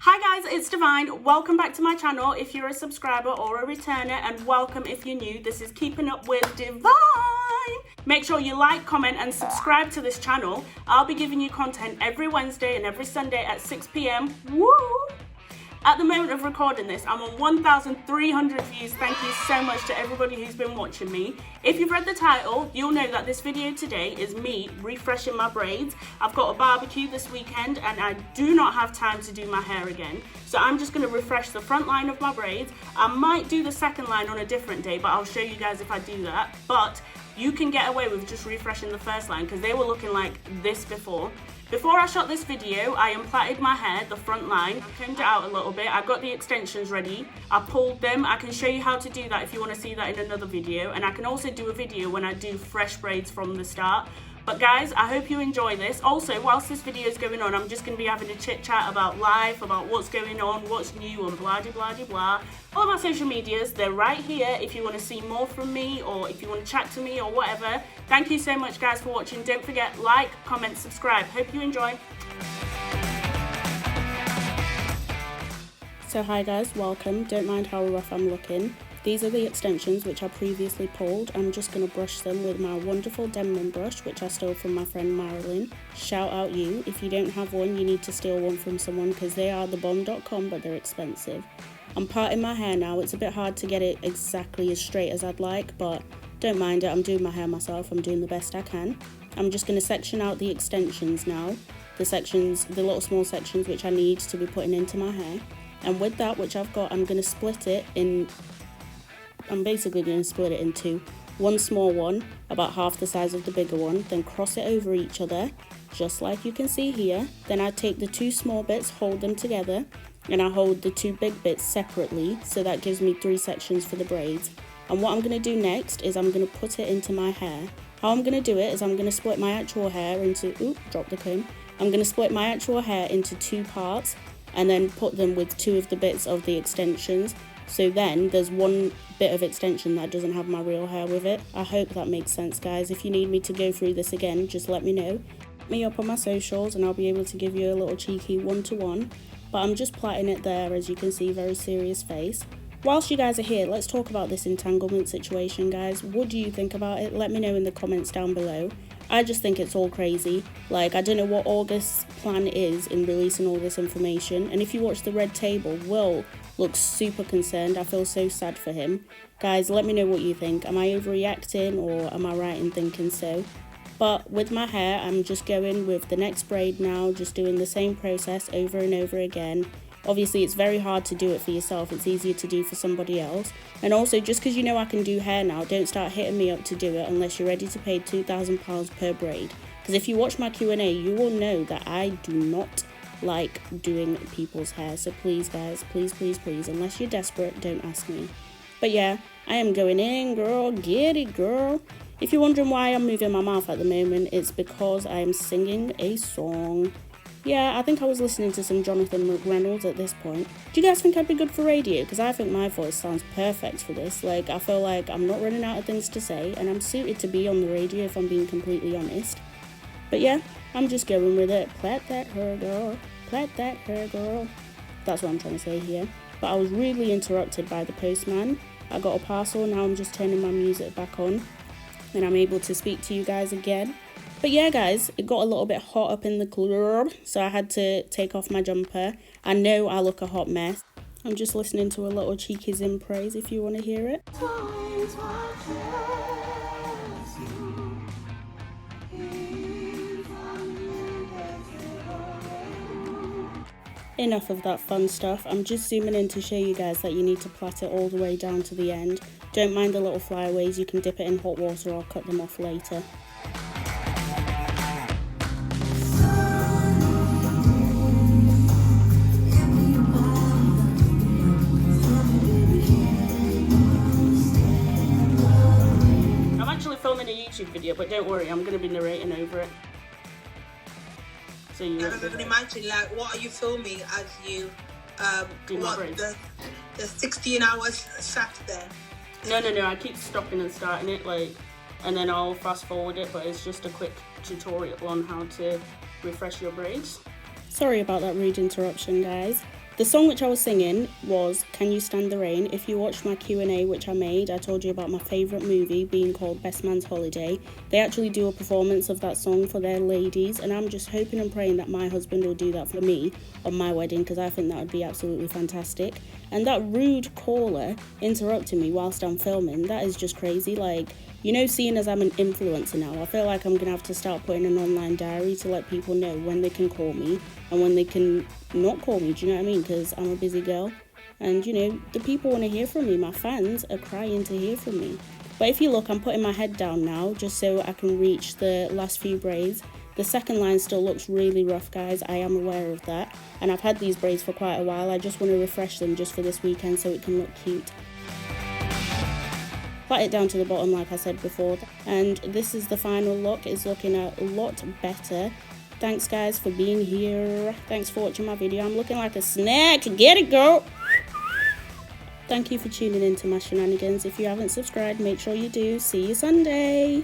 Hi guys, it's Divine. Welcome back to my channel if you're a subscriber or a returner, and welcome if you're new. This is Keeping Up with Divine. Make sure you like, comment and subscribe to this channel. I'll be giving you content every Wednesday and every Sunday at 6 p.m. Woo! At the moment of recording this, I'm on 1,300 views. Thank you so much to everybody who's been watching me. If you've read the title, you'll know that this video today is me refreshing my braids. I've got a barbecue this weekend and I do not have time to do my hair again. So I'm just going to refresh the front line of my braids. I might do the second line on a different day, but I'll show you guys if I do that. But you can get away with just refreshing the first line because they were looking like this before. Before I shot this video, I unplaited my hair, the front line. I combed it out a little bit. I got the extensions ready. I pulled them. I can show you how to do that if you want to see that in another video. And I can also do a video when I do fresh braids from the start. But guys, I hope you enjoy this. Also, whilst this video is going on, I'm just going to be having a chit chat about life, about what's going on, what's new, and blah, blah, blah, blah. All my social medias, they're right here if you want to see more from me or if you want to chat to me or whatever. Thank you so much, guys, for watching. Don't forget, like, comment, subscribe. Hope you enjoy. So hi guys, welcome. Don't mind how rough I'm looking. These are the extensions which I previously pulled. I'm just going to brush them with my wonderful Denman brush, which I stole from my friend Marilyn. Shout out you. If you don't have one, you need to steal one from someone because they are thebomb.com, but they're expensive. I'm parting my hair now. It's a bit hard to get it exactly as straight as I'd like, but don't mind it. I'm doing my hair myself. I'm doing the best I can. I'm just going to section out the extensions now. The little small sections which I need to be putting into my hair. And with that, which I've got, I'm going to split it in... I'm basically going to split it in two. One small one, about half the size of the bigger one, then cross it over each other, just like you can see here. Then I take the two small bits, hold them together, and I hold the two big bits separately, so that gives me 3 sections for the braids. And what I'm going to do next is I'm going to put it into my hair. How I'm going to do it is I'm going to split my actual hair into, drop the comb. I'm going to split my actual hair into 2 parts, and then put them with 2 of the bits of the extensions. So then there's one bit of extension that doesn't have my real hair with it. I hope that makes sense, guys. If you need me to go through this again, just let me know. Hit me up on my socials and I'll be able to give you a little cheeky one-to-one. But I'm just plaiting it there, as you can see, very serious face. Whilst you guys are here, let's talk about this entanglement situation, guys. What do you think about it? Let me know in the comments down below. I just think it's all crazy. Like, I don't know what August's plan is in releasing all this information. And if you watch the red table, Will looks super concerned. I feel so sad for him. Guys, let me know what you think. Am I overreacting or am I right in thinking so? But with my hair, I'm just going with the next braid now, just doing the same process over and over again. Obviously, it's very hard to do it for yourself. It's easier to do for somebody else. And also, just because you know I can do hair now, don't start hitting me up to do it unless you're ready to pay £2,000 per braid. Because if you watch my Q&A, you will know that I do not like doing people's hair. So please, guys, please, please, please, unless you're desperate, don't ask me. But yeah, I am going in, girl. Get it, girl. If you're wondering why I'm moving my mouth at the moment, it's because I am singing a song. Yeah, I think I was listening to some Jonathan McReynolds at this point. Do you guys think I'd be good for radio? Because I think my voice sounds perfect for this. Like, I feel like I'm not running out of things to say, and I'm suited to be on the radio if I'm being completely honest. But yeah, I'm just going with it. Plait that hair, girl. Plait that hair, girl. That's what I'm trying to say here. But I was rudely interrupted by the postman. I got a parcel, now I'm just turning my music back on. And I'm able to speak to you guys again. But yeah, guys, it got a little bit hot up in the club, so I had to take off my jumper. I know I look a hot mess. I'm just listening to a little cheeky Zim praise if you want to hear it. Enough of that fun stuff. I'm just zooming in to show you guys that you need to plait it all the way down to the end. Don't mind the little flyaways, you can dip it in hot water or cut them off later. Filming a YouTube video, but don't worry, I'm going to be narrating over it. So you can imagine, like, what are you filming as you do my braids? The 16 hours sat there? No, I keep stopping and starting it, like, and then I'll fast forward it, but it's just a quick tutorial on how to refresh your braids. Sorry about that rude interruption, guys. The song which I was singing was Can You Stand the Rain. If you watched my Q&A which I made, I told you about my favourite movie being called Best Man's Holiday. They actually do a performance of that song for their ladies, and I'm just hoping and praying that my husband will do that for me on my wedding, because I think that would be absolutely fantastic. And that rude caller interrupting me whilst I'm filming, that is just crazy. Like, you know, seeing as I'm an influencer now, I feel like I'm going to have to start putting an online diary to let people know when they can call me and when they can not call me, do you know what I mean? Because I'm a busy girl. And, you know, the people want to hear from me. My fans are crying to hear from me. But if you look, I'm putting my head down now just so I can reach the last few braids. The second line still looks really rough, guys. I am aware of that. And I've had these braids for quite a while. I just want to refresh them just for this weekend so it can look cute. Plait it down to the bottom like I said before, and this is the final look. It's looking a lot better. Thanks guys for being here. Thanks for watching my video. I'm looking like a snack. Get it, girl. Thank you for tuning in to my shenanigans. If you haven't subscribed, make sure you do. See you Sunday.